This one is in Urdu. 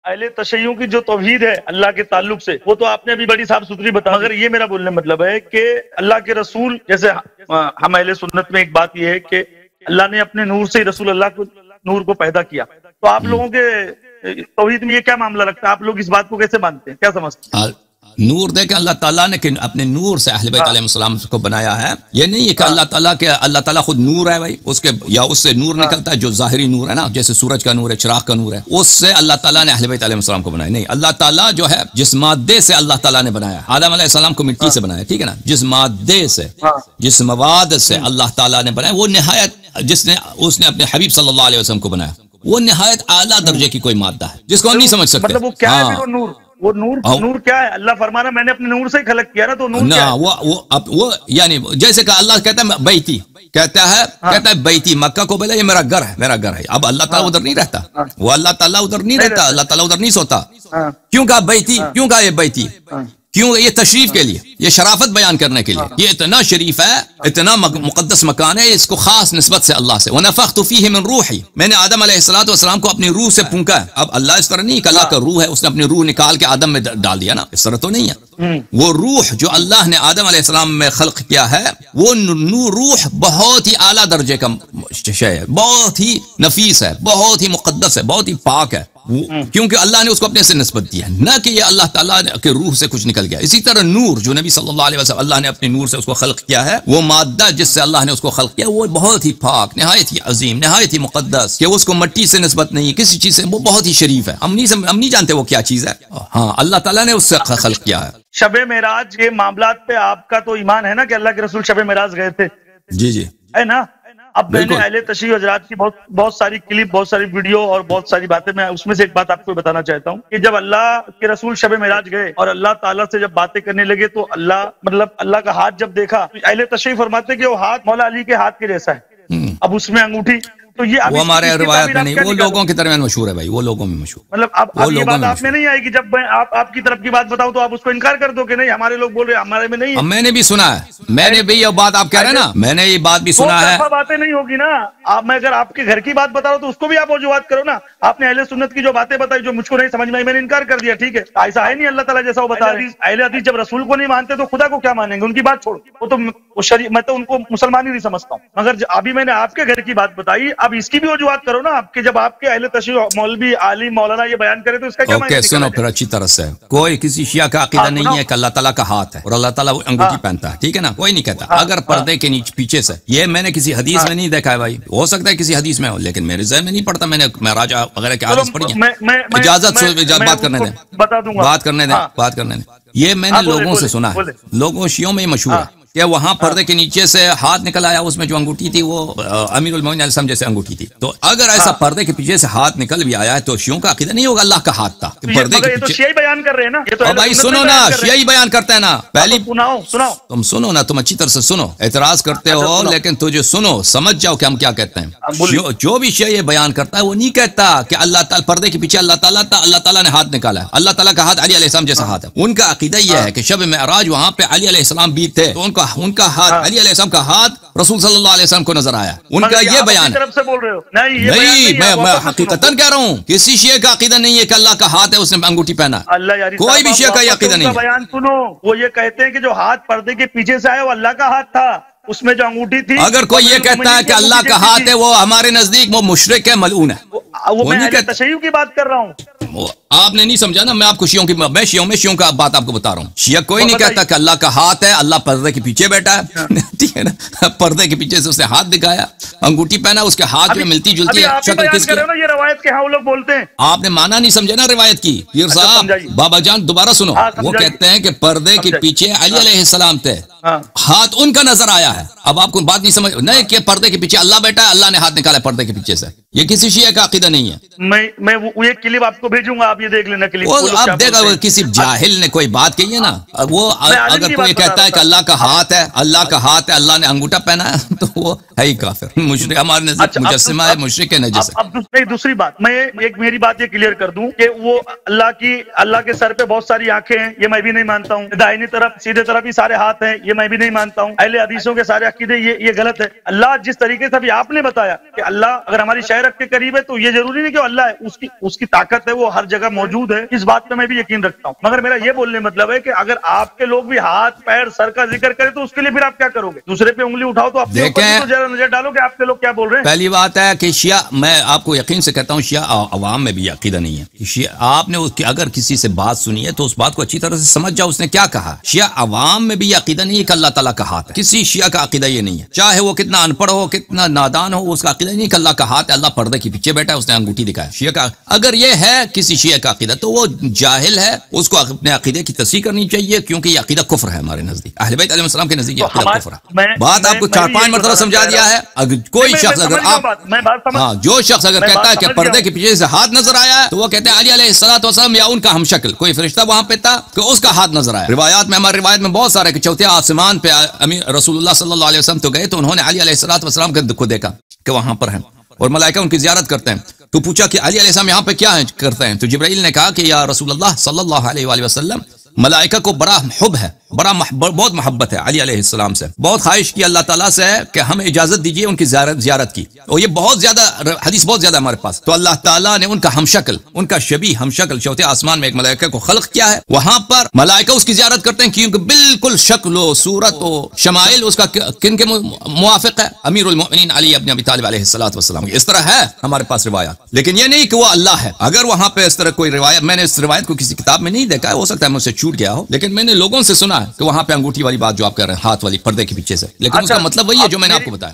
اہل تشیع کی جو توحید ہے اللہ کے تعلق سے، وہ تو آپ نے ابھی بڑی صاف ستھری بتا، مگر یہ میرا بولنے مطلب ہے کہ اللہ کے رسول، جیسے ہم اہل سنت میں ایک بات یہ ہے کہ اللہ نے اپنے نور سے رسول اللہ کو نور کو پیدا کیا، تو آپ لوگوں کے توحید میں یہ کیا معاملہ رکھتا ہے؟ آپ لوگ اس بات کو کیسے مانتے ہیں، کیا سمجھتے ہیں؟ نور دے کہ اللہ تعالیٰ نے اپنے نور سے اہل بیت علیہ السلام کو بنایا ہے، یہ نہیں ہے کہ اللہ تعالیٰ خود نور ہے بھائی، اس سے نور نکلتا ہے جو ظاہری نور ہے نا، جیسے سورج کا نور ہے، چراغ کا نور ہے، اس سے اللہ تعالیٰ نے اہل بیت علیہ السلام کو بنایا نہیں۔ اللہ تعالیٰ جو ہے جس مادے سے اللہ تعالیٰ نے بنایا، آدم علیہ السلام کو مٹی سے بنایا، ٹھیک ہے نا، جس مادے سے، جس مواد سے اللہ تعالیٰ نے بنایا، وہ نہایت اس نے اپنے حبیب صلی اللہ علیہ وسلم کو بنایا، وہ نہایت اعلیٰ درجے کی کوئی مادہ ہے جس کو ہم نہیں سمجھ سکتے۔ مطلب وہ کیا ہے وہ نور؟ وہ نور کیا ہے؟ اللہ فرمانا میں نے اپنے نور سے ہی خلق کیا نا، تو نور کیا ہے؟ وہ یعنی جیسے کہ اللہ کہتا ہے بیتی، کہتا ہے بیتی، مکہ کو بولے یہ میرا گھر ہے، میرا گھر ہے۔ اب اللہ تعالیٰ ادھر نہیں رہتا، وہ اللہ تعالیٰ ادھر نہیں رہتا، اللہ تعالیٰ ادھر نہیں سوتا۔ کیوں کہا بیتی؟ کیوں کہا یہ بیتی؟ کیوں؟ یہ تشریف کے لیے، یہ شرافت بیان کرنے کے لیے، یہ اتنا شریف ہے، اتنا مقدس مکان ہے، اس کو خاص نسبت سے اللہ سے۔ وَنَفَخْتُ فِيهِ مِن رُوحِي، میں نے آدم علیہ السلام کو اپنی روح سے پھونکا ہے۔ اب اللہ اس طرح نہیں کہ اللہ کا روح ہے، اس نے اپنی روح نکال کے آدم میں ڈال دیا نا، اس طرح تو نہیں ہے۔ وہ روح جو اللہ نے آدم علیہ السلام میں خلق کیا ہے، وہ روح بہت ہی اعلیٰ درجے کا شے ہے، بہت ہی نفیس ہے، بہت ہی مقدس ہے، بہت ہی پاک ہے، کیونکہ اللہ نے اس کو اپنے سے نسبت دیا، نہ کہ یہ اللہ تعالیٰ کے روح سے کچھ نکل گیا۔ اسی طرح نور جو نبی صلی اللہ علیہ وسلم اللہ نے اپنے نور سے اس کو خلق کیا ہے، وہ مادہ جس سے اللہ نے اس کو خلق کیا وہ بہت ہی پاک، نہایت ہی عظیم، نہایت ہی مقدس، کہ اس کو مٹی سے نسبت نہیں ہے کسی چیز سے، وہ بہت ہی شریف ہے۔ ہم نہیں جانتے وہ کیا چیز ہے، ہاں اللہ تعالیٰ نے اس سے خلق کیا ہے۔ شب معراج کے معاملات پہ آپ کا تو ایمان ہے نا کہ اللہ کے رسول شب معراج گئے تھے؟ جی جی ہے نا۔ اب میں نے اہل تشیع حضرات کی بہت ساری کلپ، بہت ساری ویڈیو اور بہت ساری باتیں، میں اس میں سے ایک بات آپ کو بتانا چاہتا ہوں کہ جب اللہ کے رسول شب معراج گئے اور اللہ تعالیٰ سے جب باتیں کرنے لگے تو اللہ کا ہاتھ جب دیکھا، اہل تشیع فرماتے کہ وہ ہاتھ مولا علی کے ہاتھ کے جیسا ہے، اب اس میں انگوٹھی، تو یہ وہ ہمارے روایت میں نہیں، وہ لوگوں کے درمیان مشہور ہے بھائی، وہ لوگوں میں مشہور۔ مطلب اب یہ بات آپ میں نہیں آئے گی جب میں آپ کی طرف کی بات بتاؤں تو آپ اس کو انکار کر دو کہ نہیں ہمارے لوگ بول رہے ہیں ہمارے میں نہیں ہے۔ میں نے بھی سنا ہے، میں نے بھی یہ بات آپ کہہ رہے ہیں نا، میں نے یہ بات بھی سنا ہے۔ باتیں نہیں ہوگی نا، میں اگر آپ کے گھر کی بات بتا رہا ہوں تو اس کو بھی آپ وجوہات کرو نا۔ آپ نے اہل سنت کی جو باتیں بتائی جو مجھ کو نہیں سمجھ میں آئی، میں نے انکار کر دیا، ٹھیک ہے، ایسا ہے نہیں اللہ تعالیٰ جیسا وہ بتا رہے ہیں۔ اہل حدیث جب رسول کو نہیں مانتے تو خدا کو کیا مانیں گے؟ ان کی بات چھوڑو، وہ تو میں تو ان کو مسلمان ہی نہیں سمجھتا ہوں، مگر ابھی میں نے آپ کے گھر کی بات بتائی، اب اس کی بھی وجوہات کرو نا آپ کے، جب آپ کے اہل تشیع مولوی عالم مولانا یہ بیان کرے تو اس کا کیا معنی؟ سنو پھر اچھی طرح سے، کوئی کسی شیعہ کا عقیدہ نہیں ہے کہ اللہ تعالیٰ کا ہاتھ ہے اور اللہ تعالیٰ انگوٹھی پہنتا ہے، ٹھیک ہے نا، کوئی نہیں کہتا۔ اگر پردے کے پیچھے سے، یہ میں نے کسی حدیث میں نہیں دیکھا ہے بھائی، ہو سکتا ہے کسی حدیث میں ہو لیکن میرے ذہن میں نہیں پڑتا، میں نے معراج وغیرہ کی حدیث پڑھی ہے۔ اجازت بات کرنے دیں، بات کرنے دیں۔ یہ میں نے لوگوں سے سنا ہے، لوگوں شیعوں میں مشہور ہے کہ وہاں پردے کے نیچے سے ہاتھ نکل آیا، اس میں جو انگوٹھی تھی وہ امیر المومنین علیہ السلام جیسے انگوٹھی تھی۔ تو اگر ایسا پردے کے پیچھے سے ہاتھ نکل بھی آیا ہے تو شیعوں کا عقیدہ نہیں ہوگا اللہ کا ہاتھ تھا، پردے کے پیچھے۔ شیعہ بیان کر رہے ہیں نا، بھائی سنو نا، شیعہ بیان کرتے ہیں نا، پہلی سناؤ، تم سنو نا، تم اچھی طرح سے سنو، اعتراض کرتے ہو لیکن تجھے سنو، سمجھ جاؤ کہ ہم کیا کہتے ہیں۔ جو بھی شیعہ یہ بیان کرتا ہے وہ نہیں کہتا کہ اللہ تعالیٰ پردے کے پیچھے اللہ تعالیٰ نے ہاتھ نکالا ہے، اللہ تعالیٰ کا ہاتھ علی علیہ السلام جیسا ہاتھ ہے۔ ان کا عقیدہ یہ ہے کہ شب معراج وہاں پہ علی علیہ السلام بھی تھے، تو ان کا ہاتھ، علی علیہ السلام کا ہاتھ رسول صلی اللہ علیہ وسلم کو نظر آیا، ان کا یہ بیان ہے۔ نہیں، میں حقیقتاً کہہ رہا ہوں، کسی شیعہ کا عقیدہ نہیں ہے کہ اللہ کا ہاتھ ہے اس نے انگوٹھی پہنا، کوئی بھی شیعہ کا یہ عقیدہ نہیں ہے۔ بیان سنو، وہ یہ کہتے ہیں کہ جو ہاتھ پردے کے پیچھے سے آیا وہ اللہ کا ہاتھ تھا، اس میں جو انگوٹھی تھی۔ اگر کوئی یہ کہتا ہے کہ اللہ کا ہاتھ ہے، وہ ہمارے نزدیک وہ مشرک ہے، ملعون ہے۔ وہ میں اہل تشیع کی بات کر رہا ہوں۔ آپ نے نہیں سمجھا نا، میں آپ کو شیعوں کا بات آپ کو بتا رہا ہوں۔ شیعہ کوئی نہیں کہتا کہ اللہ کا ہاتھ ہے، اللہ پردے کے پیچھے بیٹھا ہے، ٹھیک ہے نا، پردے کے پیچھے سے اس نے ہاتھ دکھایا، انگوٹھی پہنا، اس کے ہاتھ میں ملتی جلتی ہے شکل کس کی؟ یہ روایت کے ہاں وہ لوگ بولتے ہیں، آپ نے مانا نہیں سمجھا نا روایت کی۔ پیر صاحب بابا جان دوبارہ سنو، وہ کہتے ہیں کہ پردے کے پیچھے علی علیہ السلام تھے، ہاتھ ان کا نظر آیا ہے۔ اب آپ کو بات نہیں سمجھ نہیں کہ پردے کے پیچھے اللہ بیٹھا ہے، اللہ نے ہاتھ نکالا پردے کے پیچھے سے، یہ کسی شیعہ کا عقیدہ نہیں ہے۔ میں وہ ایک کلپ آپ کو بھیجوں گا، آپ یہ دیکھ لینا کلپ۔ اب دیکھا کسی جاہل نے کوئی بات کہی ہے نا، وہ اگر کوئی کہتا ہے کہ اللہ کا ہاتھ ہے، اللہ نے انگوٹھا پہنا ہے، تو وہ ہے ہی کافر، مشرک، ہمارے نزدیک مجسمہ ہے، مشرک ہے، نجس ہے۔ اب دوسری بات، میں ایک میری بات یہ کلیئر کر دوں کہ وہ اللہ کے سر پہ بہت ساری آنکھیں ہیں، یہ میں بھی نہیں مانتا ہوں۔ دائنی طرف سیدھے طرف ہی سارے ہاتھ ہیں، یہ میں بھی نہیں مانتا ہوں۔ اہل حدیثوں کے سارے عقیدے یہ غلط ہے۔ اللہ جس طریقے سے ابھی آپ نے بتایا کہ اللہ، اگر ہماری شاعر رکھ کے قریب ہے تو یہ ضروری نہیں کہ اللہ ہے، اس کی طاقت ہے، وہ ہر جگہ موجود ہے، اس بات پہ میں بھی یقین رکھتا ہوں. مگر میرا یہ بولنے مطلب ہے کہ اگر آپ کے لوگ بھی ہاتھ پیر سر کا ذکر کریں تو اس کے لیے پھر آپ کیا کرو گے؟ دوسرے پہ انگلی اٹھاؤ تو اپنے اوپر بھی تو ذرا نظر ڈالو کہ آپ کے لوگ کیا بول رہے ہیں. پہلی بات ہے کہ شیعہ، میں آپ کو یقین سے کہتا ہوں، شیعہ عوام میں بھی عقیدہ نہیں ہے. شیعہ آپ نے اگر کسی سے بات سنی ہے تو اس بات کو اچھی طرح سے سمجھ جاؤ اس نے کیا کہا. شیعہ عوام میں بھی یہ عقیدہ نہیں ہے کہ اللہ تعالیٰ کا ہاتھ ہے. کسی شیعہ کا عقیدہ یہ نہیں ہے، چاہے وہ کتنا ان پڑھ ہو، کتنا نادان ہو، اس کا عقیدہ نہیں کہ اللہ کا ہاتھ ہے، اللہ پردے کے پیچھے بیٹھا ہے، اس نے انگوٹھی دکھایا. شیعہ کا اگر یہ ہے کسی شیعہ کا عقیدہ تو وہ جاہل ہے، اس کو اپنے عقیدے کی تصحیح کرنی چاہیے، کیونکہ یہ عقیدہ کفر ہے ہمارے نزدیک. اہل بیت علیہ السلام کے نزدیک یہ عقیدہ کفر ہے. بات آپ کو 4-5 مرتبہ سمجھا دیا ہے. اگر کوئی شخص اگر آپ جو شخص اگر کہتا ہے کہ پردے کے پیچھے سے ہاتھ نظر آیا ہے تو وہ کہتے ہیں علی علیہ السلام یا ان کا ہم شکل کوئی فرشتہ وہاں پہ تھا کہ اس کا ہاتھ نظر آیا. روایات میں، ہماری روایت میں بہت سارے کہ چوتھے آسمان پہ رسول اللہ صلی اللہ علیہ وسلم تو گئے تو انہوں نے علی علیہ السلام کو دیکھا کہ وہاں پر ہیں اور ملائکہ ان کی زیارت کرتے ہیں. تو پوچھا کہ علی علیہ السلام یہاں پہ کیا کرتے ہیں؟ تو جبرائیل نے کہا کہ یا رسول اللہ صلی اللہ علیہ وآلہ وسلم، ملائکہ کو بڑا حب ہے، بہت محبت ہے علی علیہ السلام سے، بہت خواہش کی اللہ تعالیٰ سے ہے کہ ہمیں اجازت دیجیے ان کی زیارت کی. اور یہ بہت زیادہ حدیث بہت زیادہ ہمارے پاس. تو اللہ تعالیٰ نے ان کا ہم شکل، ان کا شبیہ ہم شکل چوتھے آسمان میں ایک ملائکہ کو خلق کیا ہے. وہاں پر ملائکہ اس کی زیارت کرتے ہیں کیونکہ بالکل شکل و صورت و شمائل اس کا کن کے موافق ہے؟ امیر المؤمنین علی ابن ابی طالب علیہ السلام. اس طرح ہے ہمارے پاس روایات، لیکن یہ نہیں کہ وہ اللہ ہے. اگر وہاں پہ اس طرح کوئی روایت، میں نے اس روایت کو کسی کتاب میں نہیں دیکھا ہے، ہو سکتا ہے مجھ سے چھوٹ گیا ہو، لیکن میں نے لوگوں سے سنا ہے کہ وہاں پہ انگوٹھی والی بات جو آپ کہہ رہے ہیں، ہاتھ والی پردے کے پیچھے سے، لیکن اس کا مطلب وہی ہے جو میں نے آپ کو بتایا.